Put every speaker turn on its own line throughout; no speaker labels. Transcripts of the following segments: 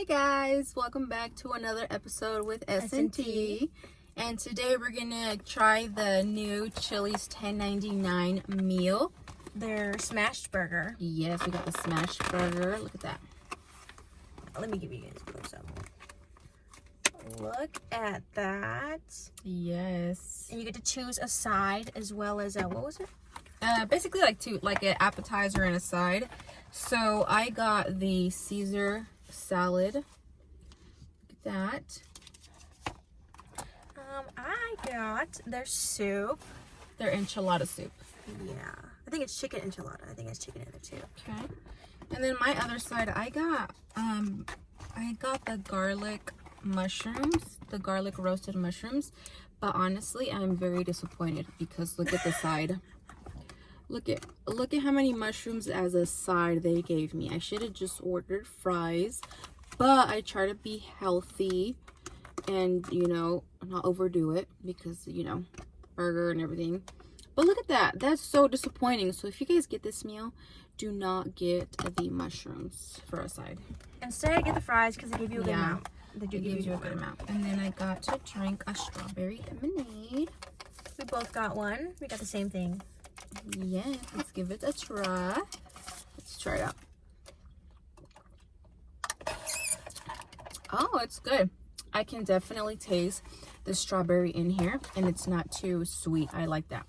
guys, welcome back to another episode with S&T. And today we're gonna try the new Chili's $10.99 meal.
Their smashed burger.
Yes, we got the smash burger. Look at that.
Let me give you guys a close up. Look at that.
Yes.
And you get to choose a side as well as what was it?
Basically like an appetizer and a side. So I got the Caesar salad. Look at that.
I got their soup.
Their enchilada soup.
Yeah. I think it's chicken enchilada. I think it's chicken in there too.
Okay. And then my other side, I got the garlic mushrooms, the garlic roasted mushrooms. But honestly, I'm very disappointed because look at the side. Look at how many mushrooms as a side they gave me. I should have just ordered fries, but I try to be healthy and, you know, not overdo it because, you know, burger and everything. But look at that. That's so disappointing. So if you guys get this meal, do not get the mushrooms for a side.
Instead, get the fries because they give you a good amount.
They do give you a good amount. And then I got to drink a strawberry lemonade.
We both got one. We got the same thing.
Yes, let's give it a try. Let's try it out. Oh, it's good. I can definitely taste the strawberry in here, and it's not too sweet. I like that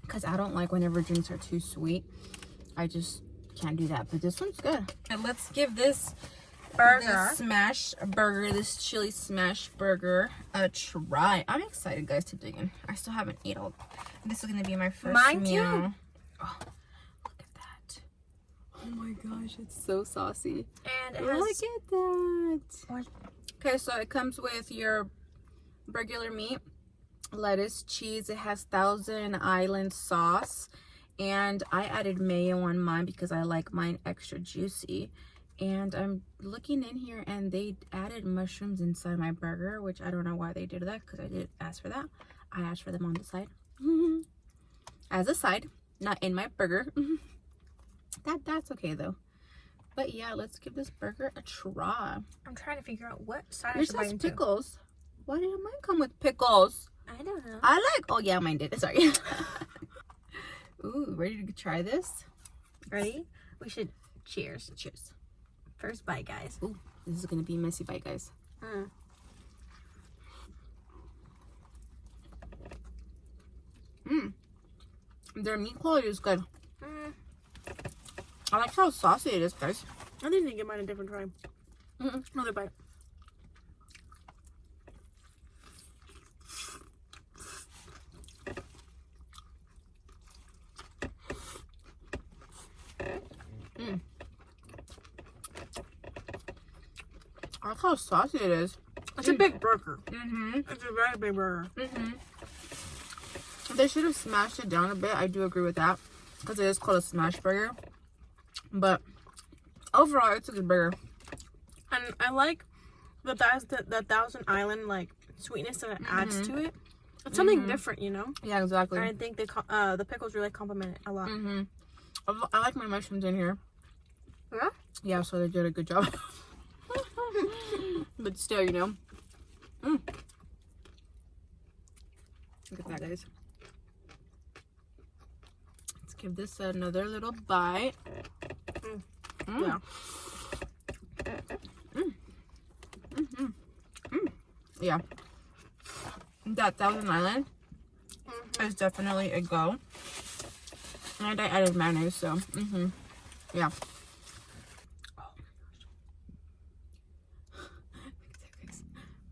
because I don't like whenever drinks are too sweet. I just can't do that, but this one's good. And let's give this burger, this chili smash burger, a try. I'm excited, guys, to dig in. I still haven't eaten all. This is gonna be my first
Mine
meal.
too.
Oh, look at that. Oh my gosh, it's so saucy.
And it
Look
has,
at that. Okay, so it comes with your regular meat, lettuce, cheese. It has Thousand Island sauce, and I added mayo on mine because I like mine extra juicy. And I'm looking in here, and they added mushrooms inside my burger, which I don't know why they did that because I didn't ask for that. I asked for them on the side. As a side, not in my burger. That's okay though. But yeah, let's give this burger a try.
I'm trying to figure out what side
Yours
I should bite
has
into.
pickles. Why didn't mine come with pickles?
I don't know.
Oh yeah, mine did. Sorry. Ooh, ready to try this?
Ready? We should cheers.
Cheers.
First bite, guys.
Ooh, this is gonna be a messy bite, guys. Their meat quality is good. I like how saucy it is, guys.
I think I need to give mine a different try. Another bite.
I like how saucy it is.
It's a big burger. It's a very big burger.
They should have smashed it down a bit. I do agree with that because it is called a smash burger. But overall, it's a good burger.
And I like the Thousand Island like sweetness that it adds to it. It's something different, you know.
Yeah, exactly.
And I think the pickles really complement it a lot.
I like my mushrooms in here.
Yeah.
Yeah, so they did a good job. But still, you know. Look at that, guys. Let's give this another little bite.
Yeah.
Yeah. That Thousand Island is definitely a go. And I added mayonnaise, so yeah.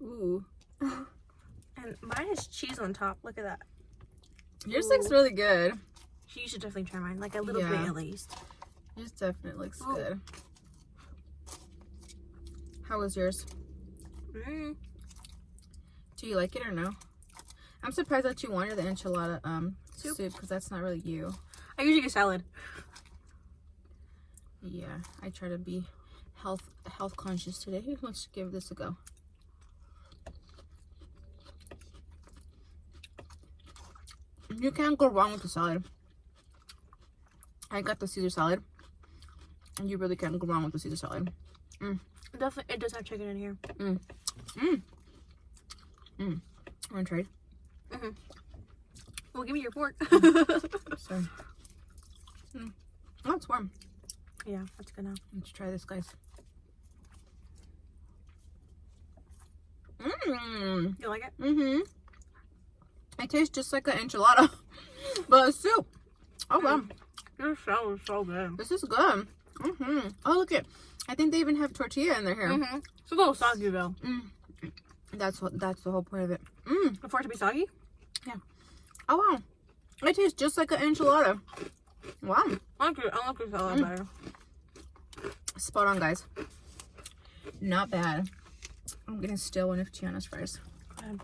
Ooh.
And mine has cheese on top. Look at that.
Yours looks really good.
You should definitely try mine, like a little bit at least.
Yours definitely looks good. How was yours? Do you like it or no? I'm surprised that you wanted the enchilada soup because that's not really you.
I usually get salad.
Yeah, I try to be health conscious today. Let's give this a go. You can't go wrong with the salad. I got the Caesar salad. And you really can't go wrong with the Caesar salad.
Definitely, it does have chicken in here.
Want to trade?
Well, give me your fork.
So, oh, it's warm.
Yeah, that's good now.
Let's try this, guys.
You like it?
It tastes just like an enchilada, but it's soup. Oh wow,
Your shell is so good.
this is good. Oh look it, I think they even have tortilla in their here.
It's a little soggy though.
That's the whole point of it.
For it to be soggy?
Yeah. Oh wow, it tastes just like an enchilada. Wow.
I like your salad better.
Spot on, guys. Not bad. I'm gonna steal one of Tiana's fries.
Good.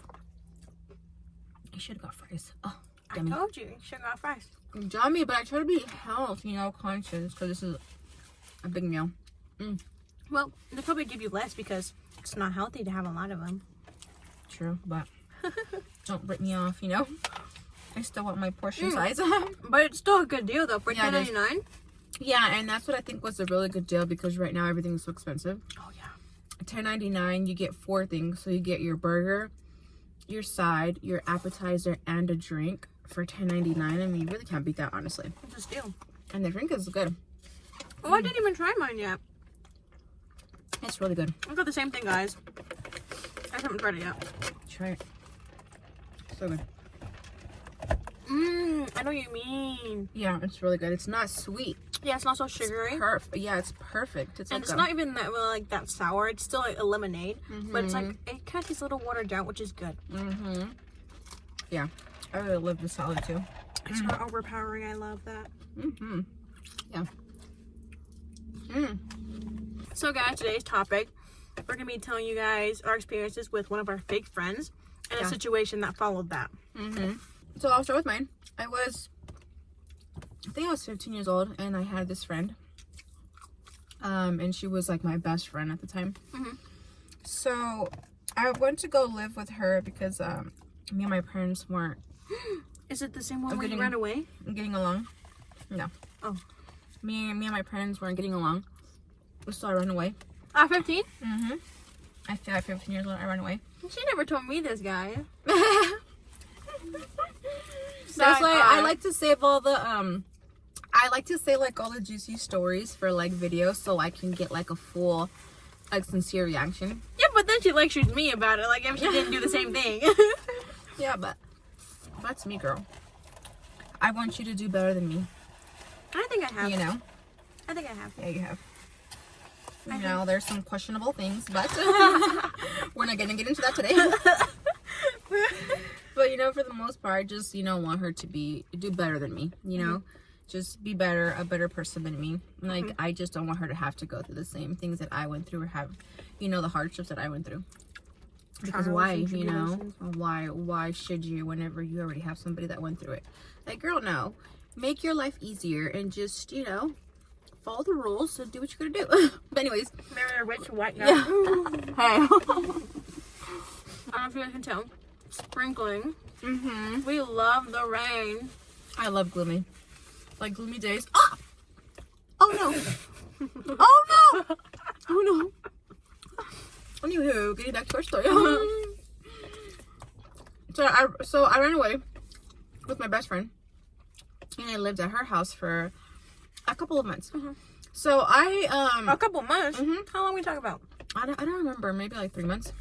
I should have got fries. Oh,
I
dummy.
told you, you should have got fries.
Dummy, but I try to be health, conscious, because this is a big meal.
Well, they probably give you less because it's not healthy to have a lot of them.
True, but don't rip me off, I still want my portion size.
But it's still a good deal though for
Yeah, it is.
$10.99.
Yeah, and that's what I think was a really good deal because right now everything is so expensive.
Oh yeah.
$10.99, you get 4 things. So you get your burger, your side, your appetizer, and a drink for $10.99. I mean, you really can't beat that, honestly.
It's a steal.
And the drink is good.
Oh, I didn't even try mine yet.
It's really good.
I got the same thing, guys. I haven't tried it yet.
Try it. So good.
I know what you mean.
Yeah, it's really good. It's not sweet.
Yeah, it's not so sugary.
Yeah, it's perfect. It's
And
like
it's not even that really like that sour. It's still like a lemonade, but it's like it kind of tastes a little watered down, which is good.
Yeah, I really love the salad too.
It's not overpowering. I love that.
Yeah.
So, guys, today's topic, we're gonna be telling you guys our experiences with one of our fake friends and a situation that followed that.
So I'll start with mine. I think I was 15 years old, and I had this friend. And she was like my best friend at the time. So I went to go live with her because me and my parents weren't.
Is it the same one where you ran away?
Getting along? No.
Oh.
Me and my parents weren't getting along, so I ran away.
At 15?
I feel like 15 years old. I ran away.
She never told me this, guy.
That's why I like to save all the I like to say like all the juicy stories for like videos so I can get like a full like sincere reaction.
Yeah, but then she lectures me about it, like if she didn't do the same thing.
Yeah, but that's me, girl. I want you to do better than me.
I think I have.
I
think I have.
Yeah, you have. There's some questionable things, but we're not gonna get into that today. But for the most part, I just want her to do better than me. Just be better, a better person than me. Like I just don't want her to have to go through the same things that I went through or have, the hardships that I went through. Because why, why should you whenever you already have somebody that went through it? Like, girl, no. Make your life easier and just, follow the rules and do what you're gonna do. But anyways.
Marry a rich white guy.
Yeah. Hey.
I don't know if you guys can tell. Sprinkling. We love the rain.
I love gloomy. Like gloomy days. Ah! Oh no. Oh no. Oh no. Anywho, getting back to our story. So I ran away with my best friend, and I lived at her house for a couple of months. So
a couple months. How long we talk about?
I don't remember. Maybe like 3 months.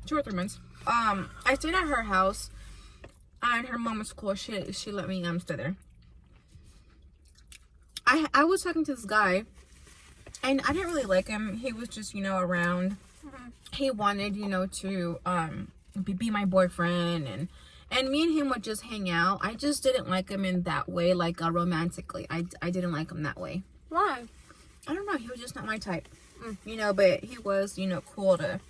2 or 3 months. I stayed at her house, and her mom was cool. She let me stay there. I was talking to this guy, and I didn't really like him. He was just around. He wanted to be my boyfriend, and me and him would just hang out. I just didn't like him in that way, like romantically. I didn't like him that way.
Why?
I don't know. He was just not my type. But he was cool to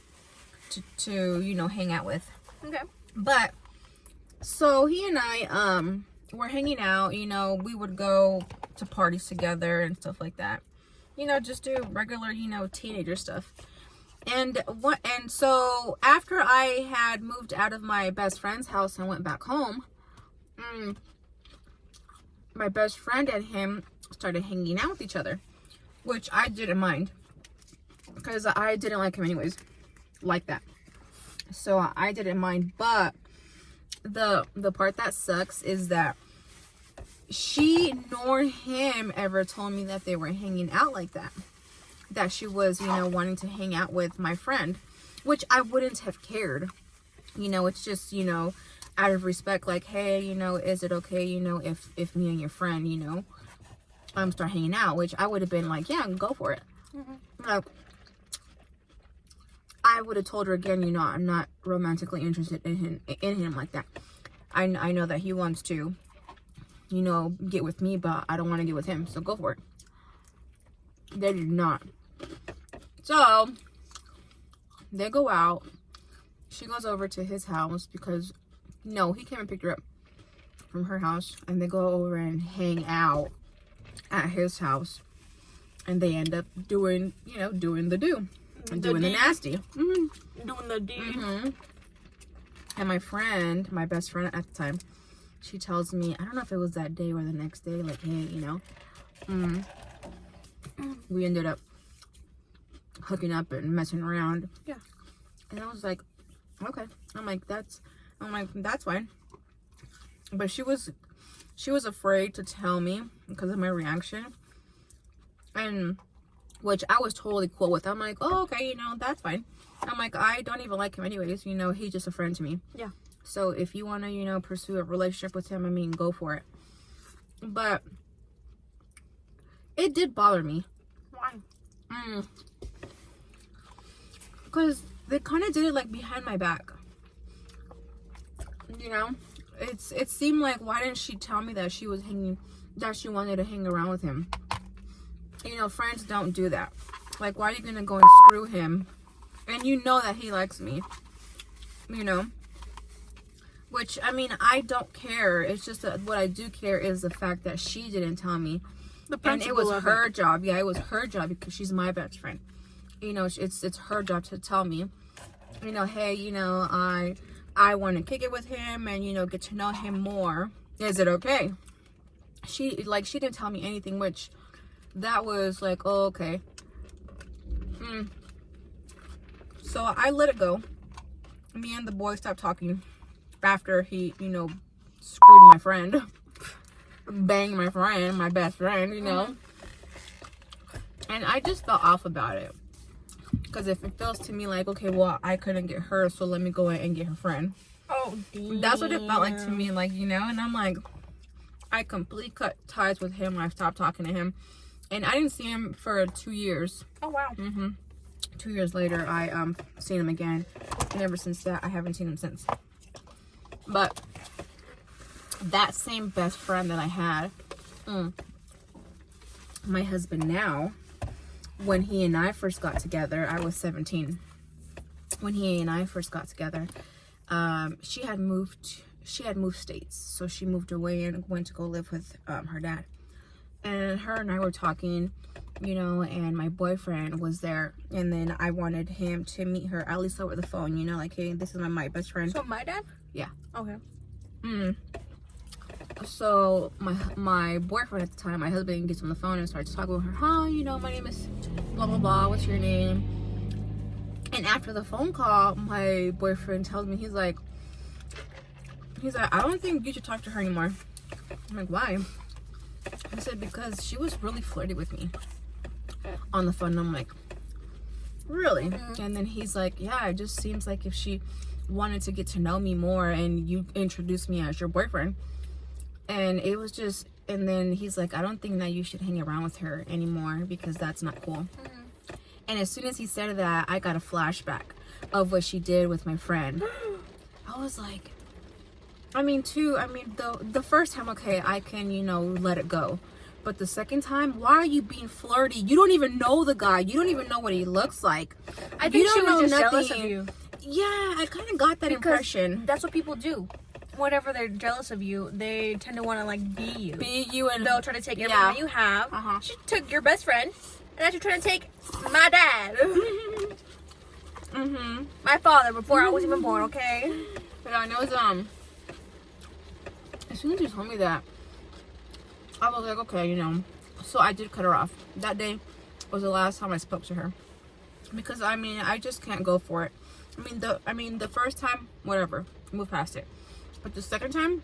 hang out with.
Okay.
But so he and I were hanging out. We would go to parties together and stuff like that. Just do regular teenager stuff. And so after I had moved out of my best friend's house and went back home, my best friend and him started hanging out with each other, which I didn't mind. because I didn't like him anyways, like that. So I didn't mind, but the part that sucks is that she nor him ever told me that they were hanging out like that. That she was, you know, wanting to hang out with my friend, which I wouldn't have cared. You know, it's just, you know, out of respect, like, hey, you know, is it okay, you know, if me and your friend, you know, start hanging out, which I would have been like, yeah, go for it. Like, I would have told her again, you know, I'm not romantically interested in him like that. I know that he wants to, you know, get with me, but I don't want to get with him, so go for it. They did not. So they go out. She goes over to his house because, no, he came and picked her up from her house, and they go over and hang out at his house, and they end up doing, you know, doing the do, and doing the nasty.
Doing the deed.
And my friend, my best friend at the time, she tells me, I don't know if it was that day or the next day, like, hey, you know, we ended up hooking up and messing around.
Yeah.
And I was like, okay. I'm like, that's fine. But she was afraid to tell me because of my reaction. And which I was totally cool with. I'm like, oh, okay, you know, that's fine. I'm like, I don't even like him anyways, you know, he's just a friend to me.
Yeah.
So if you want to, you know, pursue a relationship with him, I mean, go for it. But it did bother me.
Why?
Because they kind of did it like behind my back. You know, it seemed like, why didn't she tell me that she wanted to hang around with him? You know, friends don't do that. Like, why are you gonna go and screw him? And you know that he likes me. You know? Which, I mean, I don't care. It's just that what I do care is the fact that she didn't tell me. And it was her job. Yeah, it was her job because she's my best friend. You know, it's her job to tell me, you know, hey, you know, I want to kick it with him and, you know, get to know him more. Is it okay? She didn't tell me anything, which that was like, oh, okay. So I let it go. Me and the boy stopped talking after he, you know, screwed my friend, banged my friend, my best friend, you know. And I just felt off about it. Because if it feels to me like, okay, well, I couldn't get her, so let me go in and get her friend.
Oh, damn.
That's what it felt like to me, like, you know. And I'm like, I completely cut ties with him. I stopped talking to him. And I didn't see him for 2 years.
Oh, wow.
2 years later, I seen him again. And ever since that, I haven't seen him since. But that same best friend that I had, my husband now, when he and I first got together, I was 17. When he and I first got together, she had moved states. So she moved away and went to go live with her dad. And her and I were talking, you know, and my boyfriend was there. And then I wanted him to meet her, at least over the phone, you know, like, hey, this is my best friend.
So my dad?
Yeah.
Okay.
So my boyfriend at the time, my husband, gets on the phone and starts talking with her. Hi, you know, my name is blah, blah, blah. What's your name? And after the phone call, my boyfriend tells me, he's like, I don't think you should talk to her anymore. I'm like, why? I said, because she was really flirty with me on the phone. And I'm like, really? And then he's like, yeah, it just seems like if she wanted to get to know me more and you introduced me as your boyfriend. And it was just, and then he's like, I don't think that you should hang around with her anymore because that's not cool. And as soon as he said that, I got a flashback of what she did with my friend. I was like, the first time, okay, I can, you know, let it go. But the second time, why are you being flirty? You don't even know the guy. You don't even know what he looks like.
I think she was just jealous of you.
Yeah, I kind of got that impression.
That's what people do. Whenever they're jealous of you, they tend to want to, like, be you. And they'll try to take everything that you have. She took your best friend, and now she's trying to take my dad. My father, before I was even born, okay?
But I know it's, as soon as you told me that, I was like, okay, you know. So I did cut her off. That day was the last time I spoke to her. because I mean, I just can't go for it. I mean, the first time, whatever, move past it. But the second time,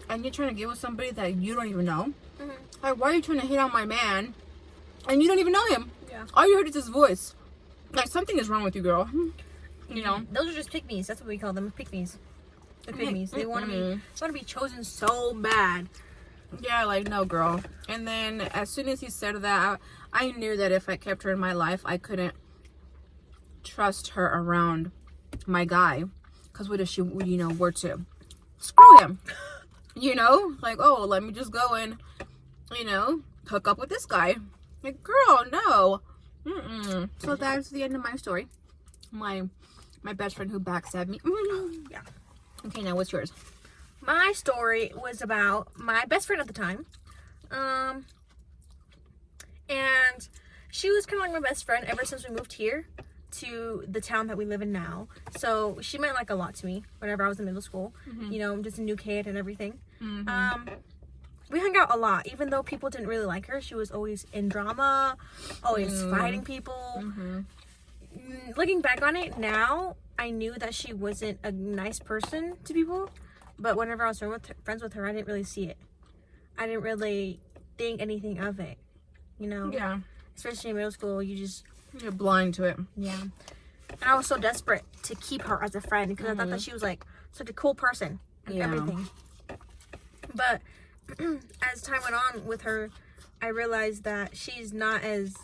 and you're trying to get with somebody that you don't even know. Like, why are you trying to hit on my man, and you don't even know him?
Yeah.
All you heard is his voice. Like, something is wrong with you, girl. You know.
Those are just pick-me's. That's what we call them, pick-me's. The pick-me's. They want to be chosen so bad.
Yeah, like, no, girl. And then as soon as he said that, I knew that if I kept her in my life, I couldn't trust her around my guy. Because what if she, you know, were to screw him? You know? Like, oh, let me just go and, you know, hook up with this guy. Like, girl, no. So that's the end of my story. My best friend who backstabbed me.
Yeah.
Okay, now what's yours?
My story was about my best friend at the time. And she was kind of like my best friend ever since we moved here to the town that we live in now. So she meant like a lot to me whenever I was in middle school. You know, I'm just a new kid and everything. We hung out a lot, even though people didn't really like her. She was always in drama, always fighting people. Looking back on it now, I knew that she wasn't a nice person to people. But whenever I was friends with her, I didn't really see it. I didn't really think anything of it, you know?
Yeah.
Especially in middle school,
you're blind to it.
Yeah. And I was so desperate to keep her as a friend because I thought that she was like such a cool person and everything. But as time went on with her, I realized that she's not as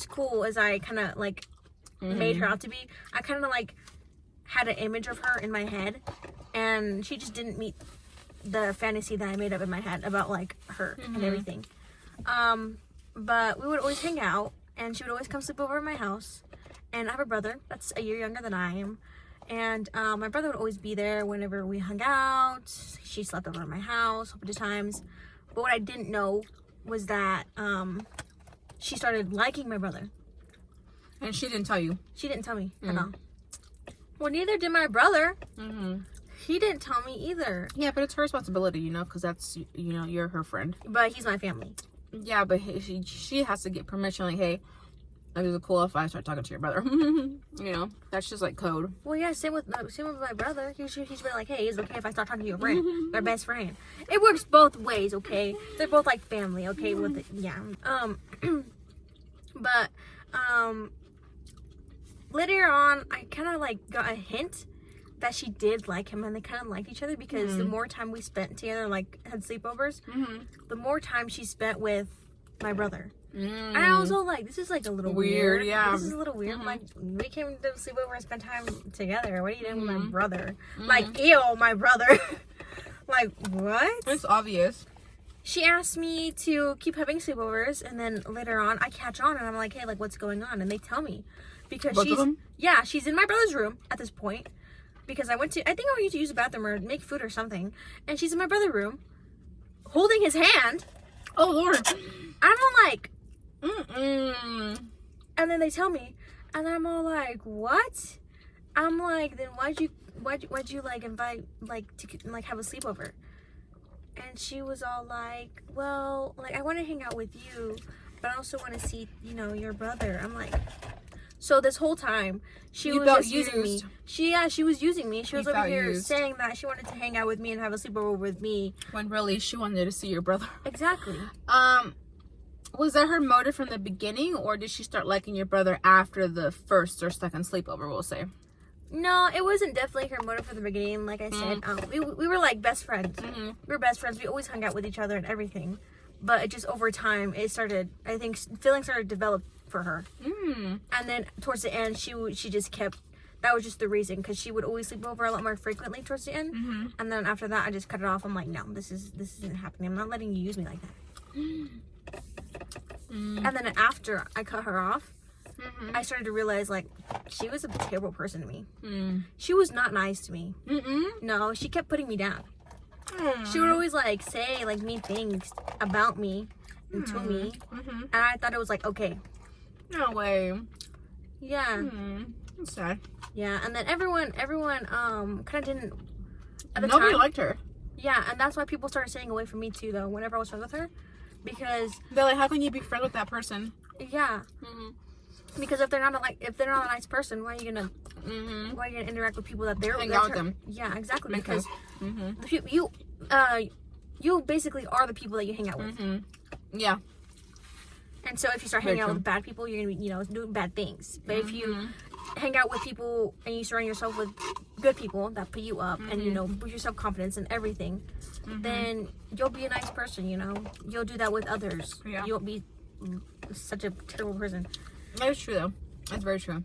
cool as I kind of like made her out to be. I kind of like had an image of her in my head, and she just didn't meet the fantasy that I made up in my head about like her and everything. But we would always hang out, and she would always come sleep over at my house. And I have a brother that's a year younger than I am, and my brother would always be there whenever we hung out. She slept over at my house a bunch of times. But what I didn't know was that she started liking my brother.
And she didn't tell you?
She didn't tell me at all. Well, neither did my brother. He didn't tell me either.
Yeah, but it's her responsibility, you know, because that's, you know, you're her friend.
But he's my family.
Yeah, but she has to get permission. Like, hey, is it cool if I start talking to your brother? You know, that's just like code.
Well, yeah, same with my brother. He's been like, hey, is it okay if I start talking to your friend, their best friend? It works both ways, okay? They're both like family, okay? With it, yeah. But later on, I kind of like got a hint that she did like him, and they kind of liked each other because the more time we spent together, like had sleepovers, the more time she spent with my brother. And I was all like, this is like a little weird.
Yeah,
this is a little weird. Like, we came to sleep over and spend time together. What are you doing with my brother? Like, ew, my brother. Like, what?
It's obvious.
She asked me to keep having sleepovers, and then later on I catch on and I'm like, hey, like, what's going on? And they tell me because she's in my brother's room at this point, because I think I went to use the bathroom or make food or something, and she's in my brother's room holding his hand.
Oh Lord.
I'm all like, and then they tell me, and I'm all like, what? I'm like, then why'd you like invite like to like have a sleepover? And she was all like, well, like, I want to hang out with you, but I also want to see, you know, your brother. I'm like, so this whole time she was just using me. She was using me. She was over here saying that she wanted to hang out with me and have a sleepover with me,
when really she wanted to see your brother.
Exactly.
Was that her motive from the beginning, or did she start liking your brother after the first or second sleepover, we'll say?
No, it wasn't definitely her motive from the beginning. Like I said, we were like best friends. We were best friends. We always hung out with each other and everything. But it just over time, it started, I think, feelings started to develop for her. And then towards the end, she just kept, that was just the reason, because she would always sleep over a lot more frequently towards the end. And then after that, I just cut it off. I'm like, no, this isn't happening. I'm not letting you use me like that. And then after I cut her off, I started to realize, like, she was a terrible person to me. She was not nice to me. No, she kept putting me down. She would always, like, say, like, mean things about me and to me. And I thought it was, like, okay.
No way.
Yeah.
That's sad.
Yeah, and then everyone, kind of didn't, at the
Nobody
time,
liked her.
Yeah, and that's why people started staying away from me, too, though, whenever I was friends with her. Because
they're like, how can you be friends with that person
Yeah. Because if they're not a nice person, why are you gonna interact with people that they're
hang out with them?
Yeah, exactly.
Make
Because
sense.
you basically are the people that you hang out with.
Yeah.
And so if you start hanging out with bad people, you're gonna be, doing bad things. But if you hang out with people and you surround yourself with good people that put you up and boost your self-confidence and everything, then you'll be a nice person. You'll do that with others.
Yeah.
You won't be such a terrible person.
That is true, though. That's very true.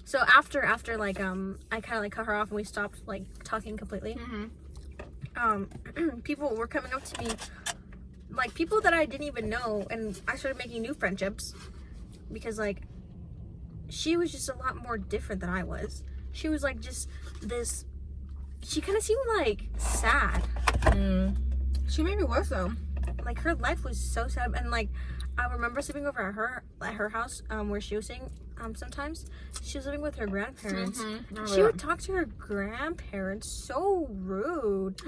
So after like I kind of like cut her off and we stopped like talking completely. People were coming up to me, like people that I didn't even know, and I started making new friendships because like she was just a lot more different than I was. She was like just this. She kind of seemed like sad.
She maybe was though.
Like her life was so sad, and like I remember sleeping over at her house, where she was staying. Sometimes she was living with her grandparents. She would talk to her grandparents so rude,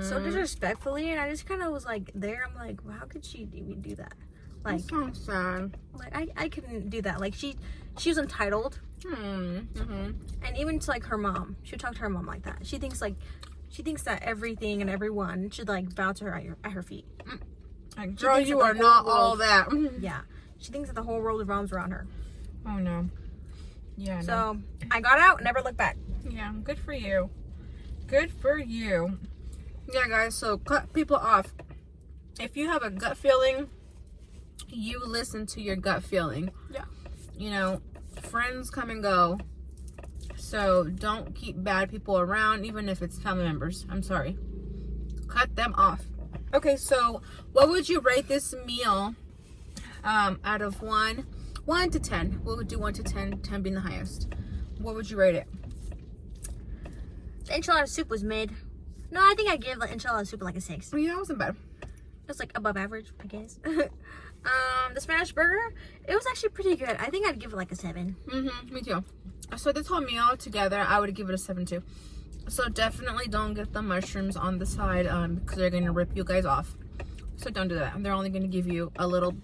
so disrespectfully, and I just kind of was like, I'm like, well, how could she even do that? Like,
that sounds sad.
Like I couldn't do that. Like she was entitled, and even to like her mom, she would talk to her mom like that. She thinks that everything and everyone should like bow to her at her feet.
Like, girl, you are not all that.
Yeah, she thinks that the whole world revolves around her.
Oh no. Yeah.
So I got out, never looked back.
Yeah, good for you. Good for you. Yeah, guys. So cut people off. If you have a gut feeling, you listen to your gut feeling.
Yeah.
Friends come and go. So don't keep bad people around, even if it's family members. I'm sorry. Cut them off. Okay, so what would you rate this meal out of 1 to 10? What would do 1 to 10? 10 being the highest. What would you rate it?
The enchilada soup was mid. No, I think I give the enchilada soup like a 6.
Oh, yeah, it wasn't bad.
It was like above average, I guess. The Spanish burger, it was actually pretty good. I think I'd give it like a 7.
Me too. So this whole meal together, I would give it a 7 too. So definitely don't get the mushrooms on the side because they're gonna rip you guys off. So don't do that. They're only gonna give you a little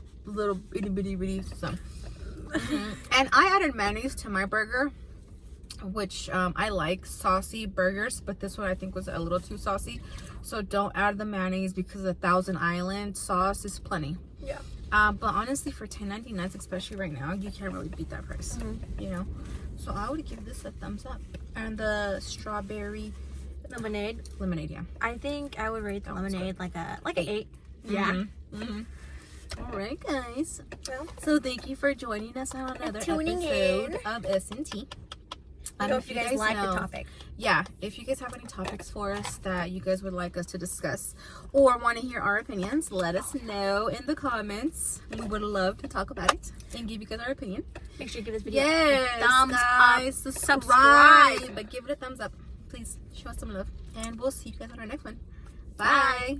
itty bitty some. And I added mayonnaise to my burger, which I like saucy burgers, but this one I think was a little too saucy. So don't add the mayonnaise because the Thousand Island sauce is plenty.
Yeah.
But honestly, for $10.99, especially right now, you can't really beat that price. So I would give this a thumbs up. And the strawberry
lemonade,
yeah.
I think I would rate the lemonade like an 8. Yeah.
All right, guys.
Well,
so thank you for joining us on another episode of S&T.
I hope you guys like the topic.
Yeah, if you guys have any topics for us that you guys would like us to discuss or want to hear our opinions, let us know in the comments. We would love to talk about it and give you guys our opinion.
Make sure you give this video
a thumbs up. Subscribe. But give it a thumbs up. Please show us some love. And we'll see you guys on our next one. Bye.